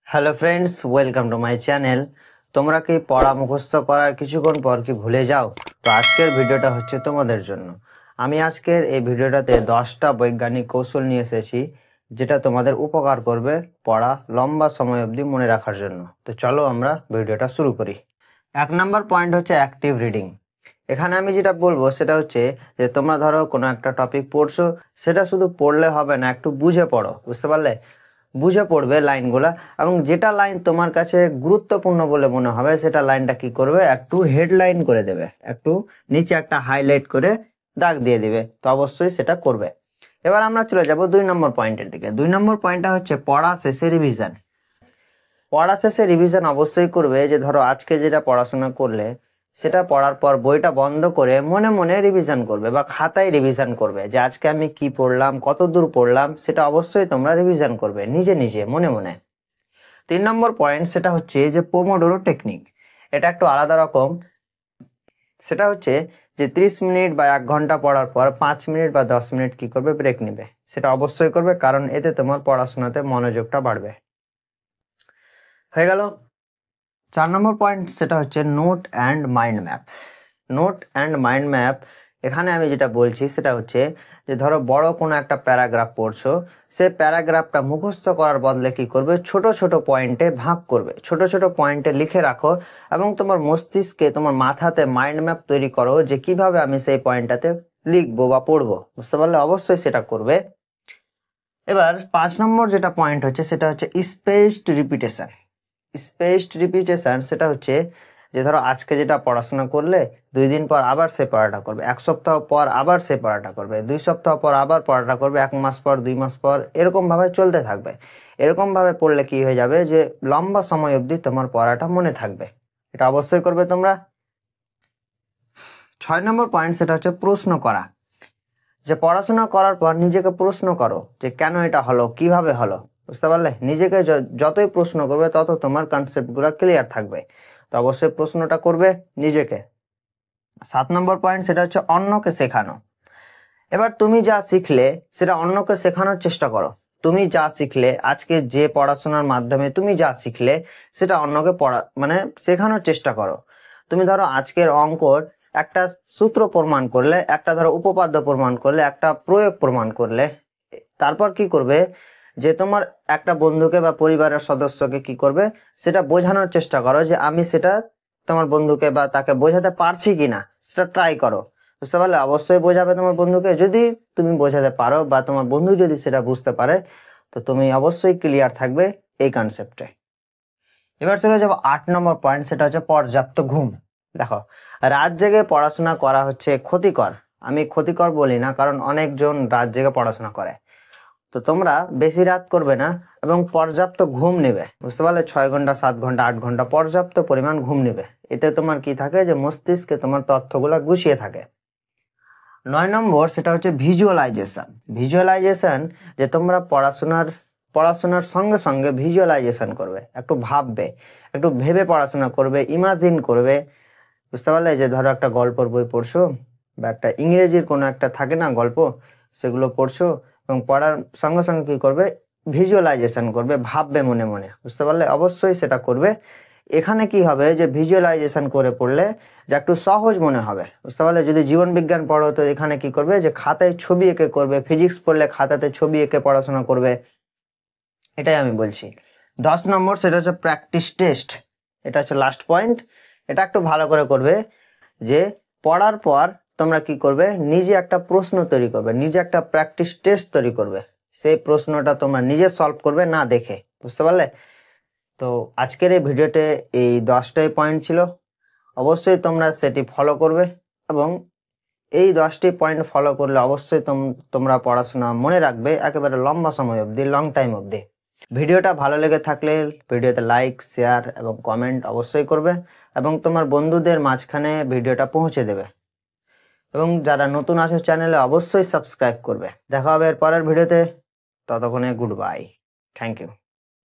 Hello friends, welcome to my channel. তোমরা কি পড়া মুখস্থ করার কিছুক্ষণ পর কি ভুলে যাও? তো আজকের ভিডিওটা হচ্ছে তোমাদের জন্য। আমি আজকের এই ভিডিওটাতে 10টা বৈজ্ঞানিক কৌশল নিয়ে এসেছি, যেটা তোমাদের উপকার করবে পড়া লম্বা সময় অবধি মনে রাখার জন্য। তো চলো আমরা ভিডিওটা শুরু করি। 1 নম্বর পয়েন্ট হচ্ছে অ্যাক্টিভ রিডিং। এখানে আমি যেটা বলবো সেটা হচ্ছে যে তোমরা ধরো কোনো একটা টপিক পড়ছো, সেটা শুধু পড়লে হবে না, একটু বুঝে পড়ো, বুঝতে পারলে? বুঝে পড়বে লাইনগুলা, এবং যেটা লাইন তোমার কাছে গুরুত্বপূর্ণ বলে মনে হবে সেটা লাইনটা কি করবে, একটু হেডলাইন করে দেবে, একটু নিচে একটা হাইলাইট করে দাগ দিয়ে দিবে। তো অবশ্যই সেটা করবে। এবার আমরা চলে যাব 2 নম্বর পয়েন্টের দিকে। 2 নম্বর পয়েন্টটা হচ্ছে পড়া শেষে রিভিশন। পড়া শেষে রিভিশন অবশ্যই করবে। যে ধরো আজকে যেটা পড়াশোনা করলে সেটা পড়ার পর বইটা বন্ধ করে মনে মনে রিভিশন করবে বা খাতায় রিভিশন করবে, যে আজকে আমি কি পড়লাম, কত দূর পড়লাম, সেটা অবশ্যই তোমরা রিভিশন করবে নিজে নিজে মনে মনে। 3 নম্বর পয়েন্ট সেটা হচ্ছে যে পোমোডোরো টেকনিক। এটা একটু আলাদা রকম। সেটা হচ্ছে যে 30 মিনিট বা 1 ঘন্টা পড়ার পর 5 মিনিট বা 10 মিনিট কি করবে, ব্রেক নেবে। সেটা অবশ্যই করবে, কারণ এতে তোমার পড়াশোনাতে মনোযোগটা বাড়বে। হয়ে গেল। 4 নম্বর পয়েন্ট সেটা হচ্ছে note and mind map. Note and mind map, এখানে আমি যেটা বলছি সেটা হচ্ছে যে ধরো বড় কোনো একটা প্যারাগ্রাফ পড়ছো, সে প্যারাগ্রাফটা মুখস্থ করার বদলে কি করবে, ছোট ছোট পয়েন্টে ভাগ করবে, ছোট ছোট পয়েন্টে লিখে রাখো, এবং তোমার মস্তিষ্কে, তোমার মাথাতে মাইন্ড ম্যাপ তৈরি করো যে কিভাবে আমি সেই পয়েন্টটাতে লিখবো বা পড়বো, বুঝতে পারলে? অবশ্যই সেটা করবে। এবার 5 নম্বর যেটা পয়েন্ট হচ্ছে সেটা হচ্ছে স্পেসড রিপিটেশন। স্পেসড রিপিটেশন সেটা হচ্ছে যে ধরো আজকে যেটা পড়াশোনা করলে 2 দিন পর আবার সে পড়াটা করবে, 1 সপ্তাহ পর আবার সে পড়াটা করবে, 2 সপ্তাহ পর আবার পড়াটা করবে, 1 মাস পর, 2 মাস পর, এরকম ভাবে চলতে থাকবে। এরকম ভাবে পড়লে কি হয়ে যাবে, যে লম্বা সময় অবধি তোমার পড়াটা মনে থাকবে। এটা অবশ্যই করবে তোমরা। 6 নম্বর পয়েন্ট সেটা হচ্ছে প্রশ্ন করা। যে পড়াশোনা করার পর নিজেকে প্রশ্ন করো যে কেন এটা হলো, কিভাবে হলো, বুঝতে পারলে? নিজেকে যতই প্রশ্ন করবে তত তোমার কনসেপ্ট গুলো ক্লিয়ার থাকবে। তো অবশ্যই প্রশ্নটা করবে নিজেকে। 7 নম্বর পয়েন্ট সেটা হচ্ছে অন্যকে শেখানো। এবার তুমি যা শিখলে সেটা অন্যকে শেখানোর চেষ্টা করো। তুমি যা শিখলে, আজকে যে পড়াশোনার মাধ্যমে তুমি যা শিখলে সেটা অন্যকে শেখানোর চেষ্টা করো। তুমি ধরো আজকের অঙ্কর একটা সূত্র প্রমাণ করলে, একটা ধরো উপপাদ্য প্রমাণ করলে, একটা প্রয়োগ প্রমাণ করলে, তারপর কি করবে, যে তোমার একটা বন্ধুকে বা পরিবারের সদস্যকে কি করবে, সেটা বোঝানোর চেষ্টা করো, যে আমি সেটা তোমার বন্ধুকে বা তাকে বোঝাতে পারছি কিনা, সেটা ট্রাই করো, বুঝতে পারলে? অবশ্যই বোঝাবে তোমার বন্ধুকে। যদি তুমি বোঝাতে পারো বা তোমার বন্ধু যদি সেটা বুঝতে পারে, তো তুমি অবশ্যই ক্লিয়ার থাকবে এই কনসেপ্টে। এবার চলে যাবো 8 নম্বর পয়েন্ট সেটা হচ্ছে পর্যাপ্ত ঘুম। দেখো, রাত জেগে পড়াশোনা করা হচ্ছে ক্ষতিকর। আমি ক্ষতিকর বলি না, কারণ অনেকজন রাত জেগে পড়াশোনা করে। তো তোমরা বেশি রাত করবে না এবং পর্যাপ্ত ঘুম নেবে, বুঝতে পারলে? 6 ঘন্টা, 7 ঘন্টা, 8 ঘন্টা পর্যাপ্ত পরিমাণ ঘুম নেবে। এতে তোমার কি থাকে, যে মস্তিষ্কে তোমার তথ্যগুলো গুছিয়ে থাকে। 9 নম্বর সেটা হচ্ছে ভিজুয়ালাইজেশন। ভিজুয়ালাইজেশন, যে তোমরা পড়াশোনার সঙ্গে সঙ্গে ভিজুয়ালাইজেশন করবে, একটু ভাববে, একটু ভেবে পড়াশোনা করবে, ইমাজিন করবে, বুঝতে পারলে? যে ধরো একটা গল্পের বই পড়ছো বা একটা ইংরেজির কোনো একটা থাকে না গল্প, সেগুলো পড়ছো, এবং পড়ার সঙ্গে সঙ্গে কি করবে, ভিজুয়ালাইজেশন করবে, ভাববে মনে মনে, বুঝতে পারলে? অবশ্যই সেটা করবে। এখানে কি হবে, যে ভিজুয়ালাইজেশন করে পড়লে যে একটু সহজ মনে হবে, বুঝতে পারলে? যদি জীবন বিজ্ঞান পড়ো তো এখানে কি করবে, যে খাতায় ছবি এঁকে করবে, ফিজিক্স পড়লে খাতাতে ছবি এঁকে পড়াশোনা করবে। এটাই আমি বলছি। 10 নম্বর সেটা হচ্ছে প্র্যাকটিস টেস্ট। এটা হচ্ছে লাস্ট পয়েন্ট। এটা একটু ভালো করে করবে, যে পড়ার পর তোমরা কি করবে, নিজে একটা প্রশ্ন তৈরি করবে, নিজে একটা প্র্যাকটিস টেস্ট তৈরি করবে। সেই প্রশ্নটা তোমরা নিজে সলভ করবে না দেখে, বুঝতে পারলে? তো আজকের এই ভিডিওতে এই 10টাই পয়েন্ট ছিল। অবশ্যই তোমরা সেটি ফলো করবে, এবং এই 10টি পয়েন্ট ফলো করলে অবশ্যই তোমরা পড়াশোনা মনে রাখবে একেবারে লম্বা সময় অবধি, লং টাইম অবধি। ভিডিওটা ভালো লেগে থাকলে ভিডিওতে লাইক, শেয়ার এবং কমেন্ট অবশ্যই করবে, এবং তোমার বন্ধুদের মাঝখানে ভিডিওটা পৌঁছে দেবে, এবং যারা নতুন আছো চ্যানেলে অবশ্যই সাবস্ক্রাইব করবে। দেখা হবে এর পরের ভিডিওতে। ততক্ষণে গুড বাই। Thank you.